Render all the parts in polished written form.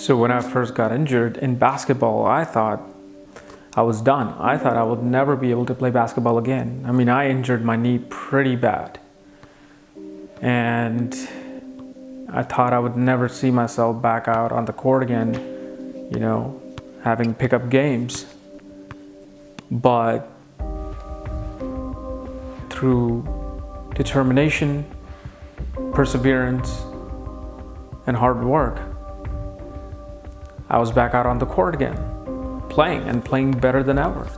So when I first got injured in basketball, I thought I was done. I thought I would never be able to play basketball again. I mean, I injured my knee pretty bad. And I thought I would never see myself back out on the court again, having pickup games. But through determination, perseverance, and hard work, I was back out on the court again, playing better than ever.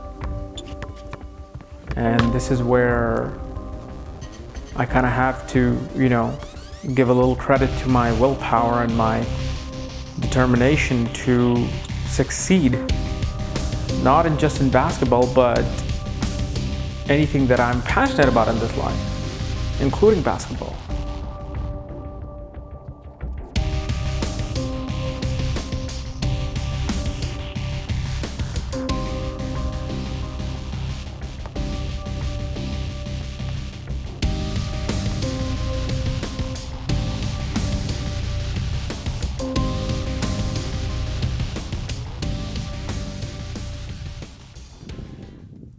And this is where I kind of have to, give a little credit to my willpower and my determination to succeed, not just in basketball, but anything that I'm passionate about in this life, including basketball.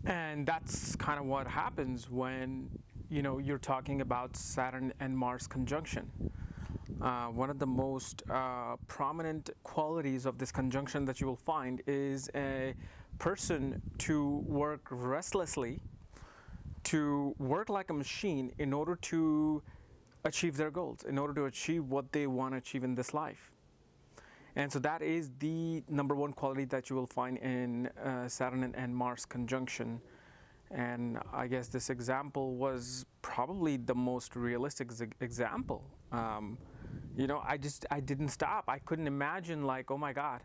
And that's kind of what happens when you're talking about Saturn and Mars conjunction. One of the most prominent qualities of this conjunction that you will find is a person to work restlessly, to work like a machine in order to achieve their goals, in order to achieve what they want to achieve in this life. And so that is the number one quality that you will find in Saturn and Mars conjunction. And I guess this example was probably the most realistic example. I didn't stop. I couldn't imagine, like, oh my God,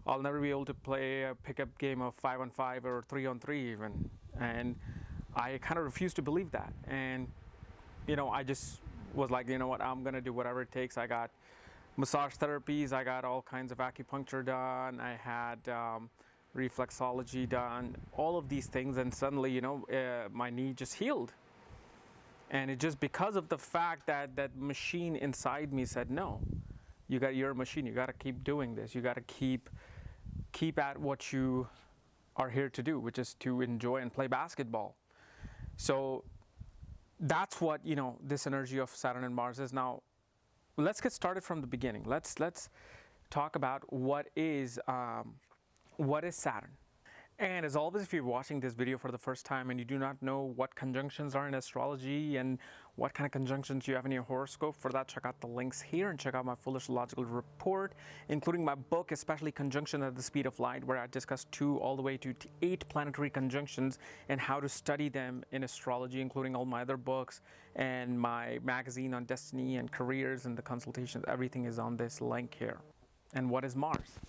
I'll never be able to play a pickup game of 5-on-5 or 3-on-3 even. And I kind of refused to believe that. And, I just was like, you know what, I'm going to do whatever it takes. I got massage therapies. I got all kinds of acupuncture done. I had reflexology done, all of these things, and suddenly, my knee just healed. And it just because of the fact that that machine inside me said, no, you're a machine. You got to keep doing this. You got to keep at what you are here to do, which is to enjoy and play basketball. So that's what, this energy of Saturn and Mars is. Now, let's get started from the beginning. Let's talk about what is Saturn. And as always, if you're watching this video for the first time and you do not know what conjunctions are in astrology and what kind of conjunctions you have in your horoscope, for that, check out the links here and check out my full astrological report, including my book, especially Conjunction at the Speed of Light, where I discuss 2 all the way to 8 planetary conjunctions and how to study them in astrology, including all my other books and my magazine on destiny and careers and the consultations. Everything is on this link here. And what is Mars?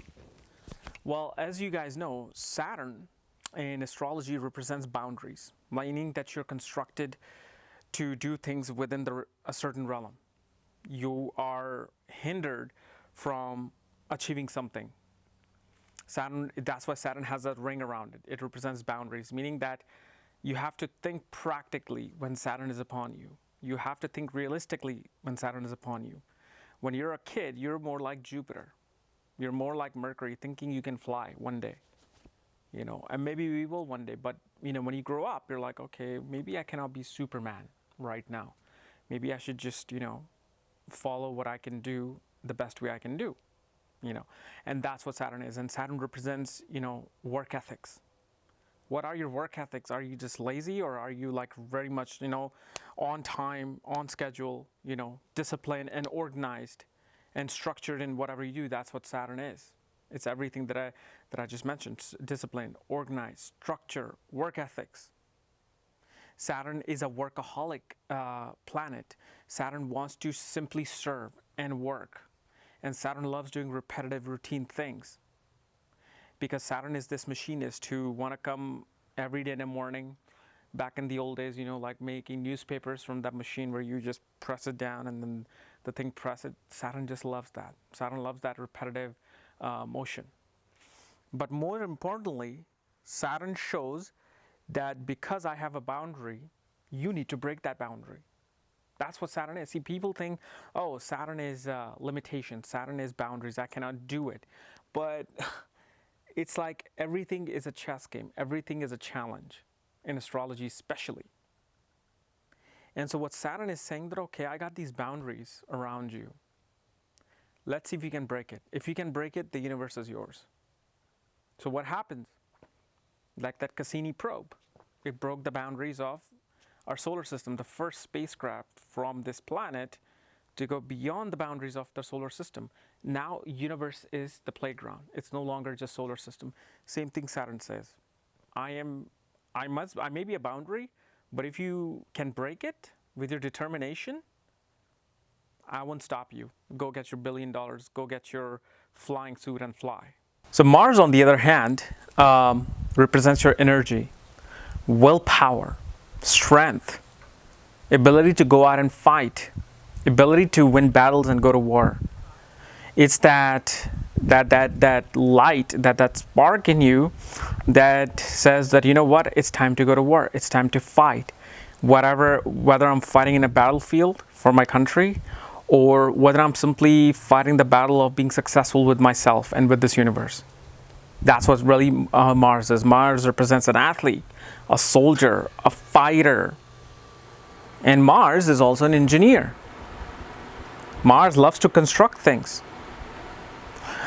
Well, as you guys know, Saturn in astrology represents boundaries, meaning that you're constructed to do things within a certain realm. You are hindered from achieving something. Saturn, that's why Saturn has that ring around it. It represents boundaries, meaning that you have to think practically when Saturn is upon you. You have to think realistically when Saturn is upon you. When you're a kid, you're more like Jupiter. You're more like Mercury, thinking you can fly one day, and maybe we will one day. But, when you grow up, you're like, okay, maybe I cannot be Superman right now. Maybe I should just, follow what I can do the best way I can do, and that's what Saturn is. And Saturn represents, work ethics. What are your work ethics? Are you just lazy, or are you like very much, on time, on schedule, disciplined and organized and structured in whatever you do? That's what Saturn is. It's everything that I just mentioned: discipline, organized, structure, work ethics. Saturn is a workaholic planet. Saturn wants to simply serve and work. And Saturn loves doing repetitive, routine things. Because Saturn is this machinist who want to come every day in the morning. Back in the old days, like making newspapers from that machine where you just press it down and then the thing press it. Saturn just loves that. Saturn loves that repetitive motion. But more importantly, Saturn shows that because I have a boundary, you need to break that boundary. That's what Saturn is. See, people think, oh, Saturn is limitation, Saturn is boundaries, I cannot do it. But it's like everything is a chess game, everything is a challenge, in astrology especially. And so what Saturn is saying that, okay, I got these boundaries around you. Let's see if you can break it. If you can break it, the universe is yours. So what happens? Like that Cassini probe, it broke the boundaries of our solar system, the first spacecraft from this planet to go beyond the boundaries of the solar system. Now universe is the playground. It's no longer just solar system. Same thing Saturn says. I may be a boundary, but if you can break it with your determination, I won't stop you. Go get your $1 billion, go get your flying suit and fly. So Mars, on the other hand, represents your energy, willpower, strength, ability to go out and fight, ability to win battles and go to war. It's that light, that spark in you that says that, you know what, it's time to go to war, it's time to fight. Whether I'm fighting in a battlefield for my country, or whether I'm simply fighting the battle of being successful with myself and with this universe. That's what really Mars is. Mars represents an athlete, a soldier, a fighter. And Mars is also an engineer. Mars loves to construct things.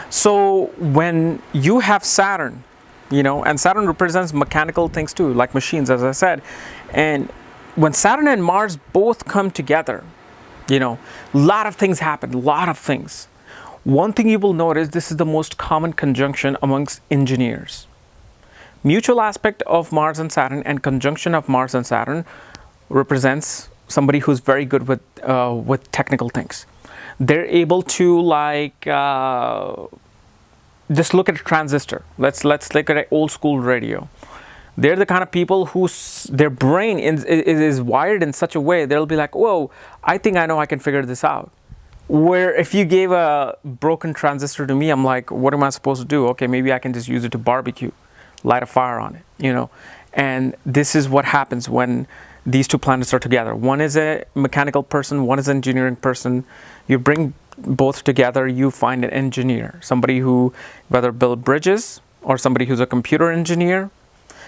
So when you have Saturn, and Saturn represents mechanical things too, like machines, as I said. And when Saturn and Mars both come together, a lot of things happen, a lot of things. One thing you will notice, this is the most common conjunction amongst engineers. Mutual aspect of Mars and Saturn and conjunction of Mars and Saturn represents somebody who's very good with technical things. They're able to just look at a transistor. Let's look at an old school radio. They're the kind of people their brain is wired in such a way, they'll be like, whoa, I think I know I can figure this out. Where if you gave a broken transistor to me, I'm like, what am I supposed to do? Okay, maybe I can just use it to barbecue, light a fire on it, And this is what happens when these two planets are together. One is a mechanical person, one is an engineering person. You bring both together, you find an engineer, somebody who whether build bridges, or somebody who's a computer engineer,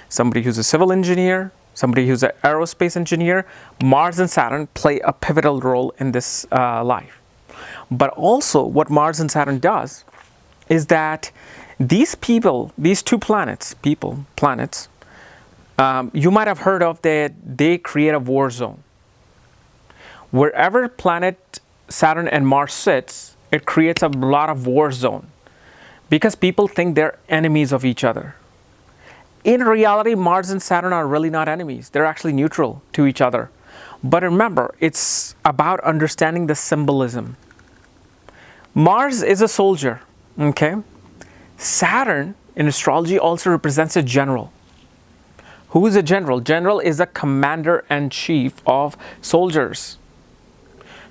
somebody who's a civil engineer, somebody who's an aerospace engineer. Mars and Saturn play a pivotal role in this life. But also what Mars and Saturn does is that these two planets, you might have heard of that they create a war zone. Wherever planet Saturn and Mars sits, it creates a lot of war zone because people think they're enemies of each other. In reality, Mars and Saturn are really not enemies. They're actually neutral to each other. But remember, it's about understanding the symbolism. Mars is a soldier, okay? Saturn in astrology also represents a general. Who is a general? General is a commander-in-chief of soldiers.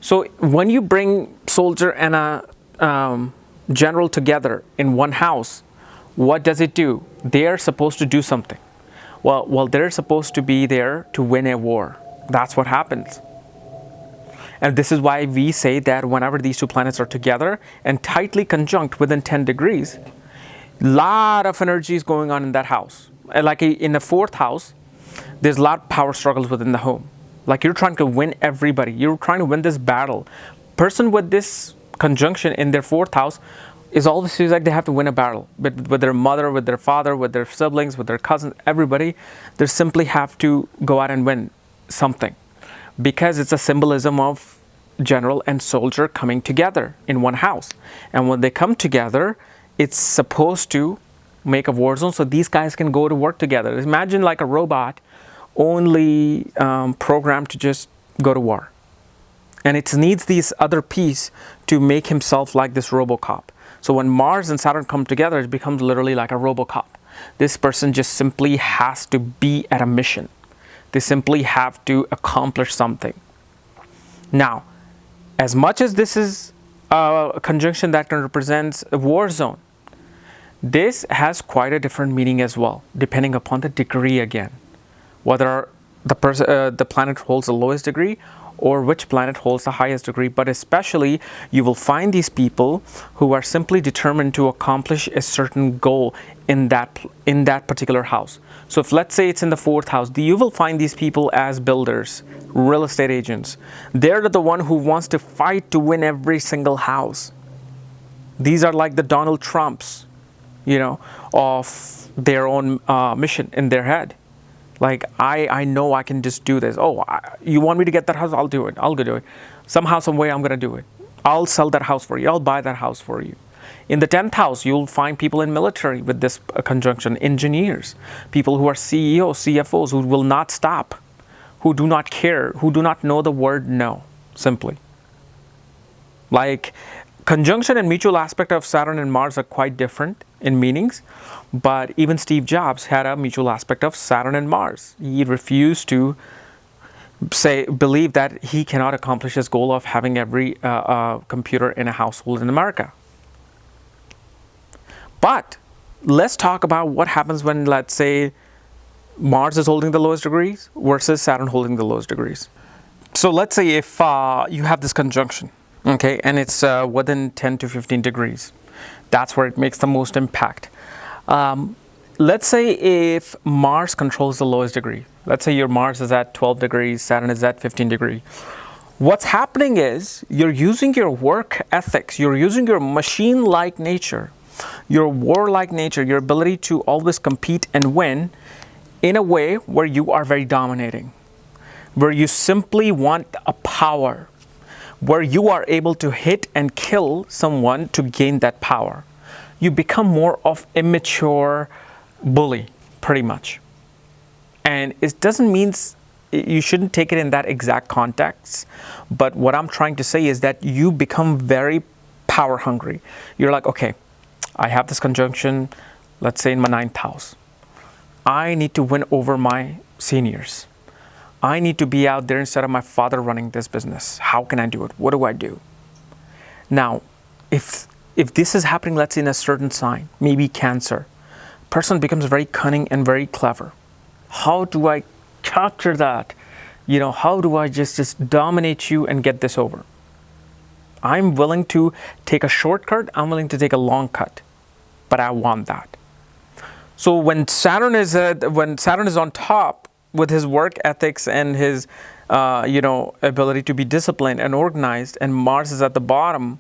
So when you bring soldier and a general together in one house, what does it do? They are supposed to do something. Well, they're supposed to be there to win a war. That's what happens. And this is why we say that whenever these two planets are together and tightly conjunct within 10 degrees, a lot of energy is going on in that house. Like in the fourth house, there's a lot of power struggles within the home. Like you're trying to win everybody. You're trying to win this battle. Person with this conjunction in their fourth house is always feels like they have to win a battle with their mother, with their father, with their siblings, with their cousins, everybody. They simply have to go out and win something because it's a symbolism of general and soldier coming together in one house. And when they come together, it's supposed to make a war zone so these guys can go to work together. Imagine like a robot only programmed to just go to war. And it needs these other piece to make himself like this RoboCop. So when Mars and Saturn come together, it becomes literally like a RoboCop. This person just simply has to be at a mission. They simply have to accomplish something. Now, as much as this is a conjunction that can represent a war zone, this has quite a different meaning as well, depending upon the degree again. Whether the planet holds the lowest degree or which planet holds the highest degree, but especially you will find these people who are simply determined to accomplish a certain goal in that particular house. So if let's say it's in the 4th house, you will find these people as builders, real estate agents. They're the one who wants to fight to win every single house. These are like the Donald Trumps, of their own mission in their head. Like, I know I can just do this. Oh, you want me to get that house? I'll do it. I'll go do it. Somehow, some way, I'm going to do it. I'll sell that house for you. I'll buy that house for you. In the 10th house, you'll find people in military with this conjunction, engineers, people who are CEOs, CFOs, who will not stop, who do not care, who do not know the word no, simply. Like, conjunction and mutual aspect of Saturn and Mars are quite different in meanings, but even Steve Jobs had a mutual aspect of Saturn and Mars. He refused to believe that he cannot accomplish his goal of having every computer in a household in America. But let's talk about what happens when, let's say, Mars is holding the lowest degrees versus Saturn holding the lowest degrees. So let's say if you have this conjunction, okay, and it's within 10 to 15 degrees. That's where it makes the most impact. Let's say if Mars controls the lowest degree. Let's say your Mars is at 12 degrees, Saturn is at 15 degrees. What's happening is you're using your work ethics, you're using your machine-like nature, your war-like nature, your ability to always compete and win in a way where you are very dominating, where you simply want a power, where you are able to hit and kill someone to gain that power. You become more of a immature bully, pretty much. And it doesn't mean you shouldn't take it in that exact context, but what I'm trying to say is that you become very power hungry. You're like, okay, I have this conjunction, let's say in my 9th house. I need to win over my seniors. I need to be out there instead of my father running this business. How can I do it? What do I do? Now, if this is happening, let's say in a certain sign, maybe Cancer, person becomes very cunning and very clever. How do I capture that? How do I just dominate you and get this over? I'm willing to take a shortcut. I'm willing to take a long cut, but I want that. So when Saturn is on top with his work ethics and his ability to be disciplined and organized, and Mars is at the bottom,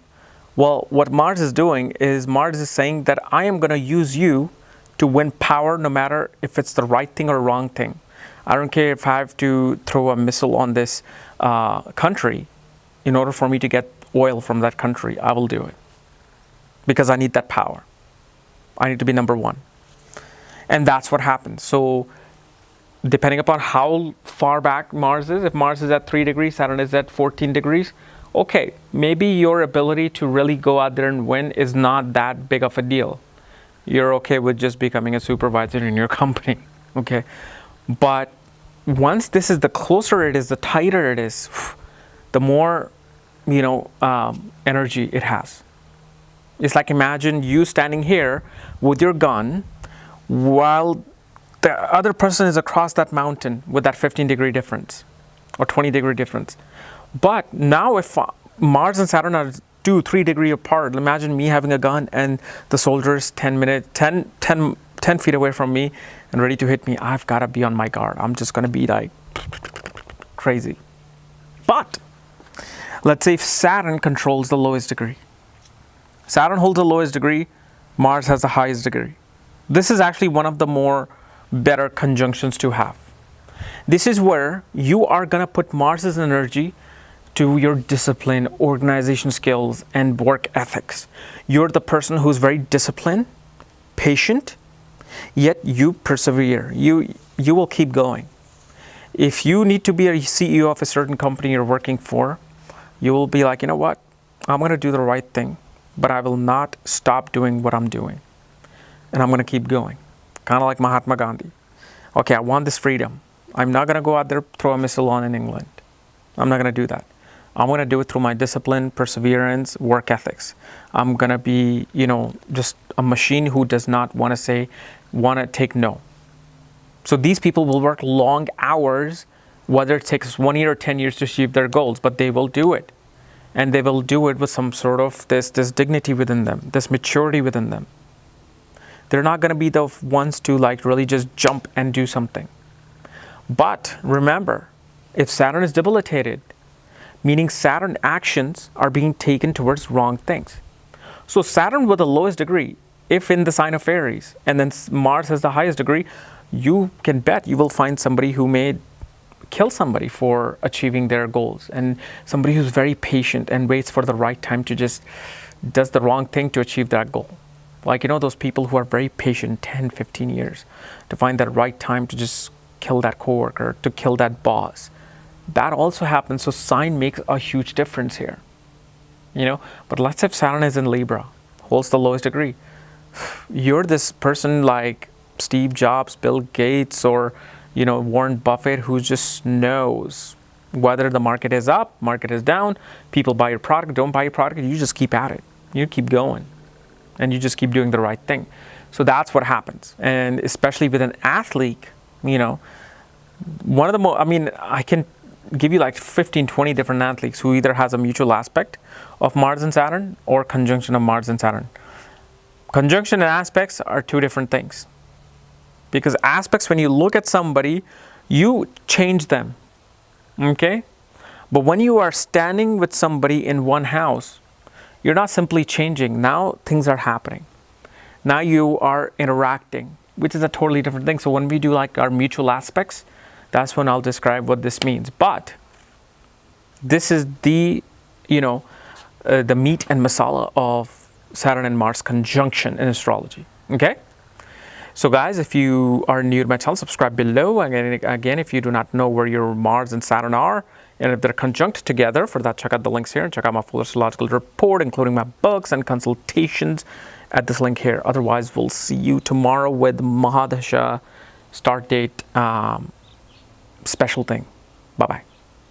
well, what Mars is doing is Mars is saying that I am going to use you to win power no matter if it's the right thing or wrong thing. I don't care if I have to throw a missile on this country in order for me to get oil from that country. I will do it because I need that power. I need to be number one. And that's what happens. So depending upon how far back Mars is, if Mars is at 3 degrees, Saturn is at 14 degrees, okay, maybe your ability to really go out there and win is not that big of a deal. You're okay with just becoming a supervisor in your company, okay? But once this is, the closer it is, the tighter it is, the more, energy it has. It's like, imagine you standing here with your gun while the other person is across that mountain with that 15-degree difference or 20-degree difference. But now if Mars and Saturn are 2-3 degrees apart, imagine me having a gun and the soldiers 10 feet away from me and ready to hit me. I've got to be on my guard. I'm just going to be like crazy. But let's say if Saturn controls the lowest degree. Saturn holds the lowest degree, Mars has the highest degree. This is actually one of the more better conjunctions to have. This is where you are going to put Mars's energy to your discipline, organization skills, and work ethics. You're the person who's very disciplined, patient, yet you persevere. You will keep going. If you need to be a CEO of a certain company you're working for, you will be like, you know what? I'm going to do the right thing, but I will not stop doing what I'm doing. And I'm going to keep going. Kind of like Mahatma Gandhi. Okay, I want this freedom. I'm not going to go out there, throw a missile on in England. I'm not going to do that. I'm going to do it through my discipline, perseverance, work ethics. I'm going to be, just a machine who does not want to take no. So these people will work long hours whether it takes 1 year or 10 years to achieve their goals, but they will do it. And they will do it with some sort of this dignity within them, this maturity within them. They're not going to be the ones to like really just jump and do something. But remember, if Saturn is debilitated, meaning Saturn actions are being taken towards wrong things. So Saturn with the lowest degree, if in the sign of Aries, and then Mars has the highest degree, you can bet you will find somebody who may kill somebody for achieving their goals, and somebody who's very patient and waits for the right time to just does the wrong thing to achieve that goal. Like, you know, those people who are very patient 10, 15 years to find that right time to just kill that coworker, to kill that boss. That also happens. So sign makes a huge difference here, you know. But let's say if Saturn is in Libra, holds the lowest degree. You're this person like Steve Jobs, Bill Gates, or, you know, Warren Buffett, who just knows whether the market is up, market is down, people buy your product, don't buy your product, you just keep at it. You keep going. And you just keep doing the right thing. So that's what happens. And especially with an athlete, you know, one of the most, I mean, I can give you like 15, 20 different athletes who either has a mutual aspect of Mars and Saturn or conjunction of Mars and Saturn. Conjunction and aspects are two different things. Because aspects, when you look at somebody, you change them, okay? But when you are standing with somebody in one house, you're not simply changing. Now things are happening. Now you are interacting, which is a totally different thing. So when we do like our mutual aspects, that's when I'll describe what this means. But this is the, you know, the meat and masala of Saturn and Mars conjunction in astrology, okay? So guys, if you are new to my channel, subscribe below. Again, if you do not know where your Mars and Saturn are, and if they're conjunct together, for that, check out the links here and check out my full astrological report, including my books and consultations at this link here. Otherwise, we'll see you tomorrow with Mahadasha start date special thing. Bye-bye.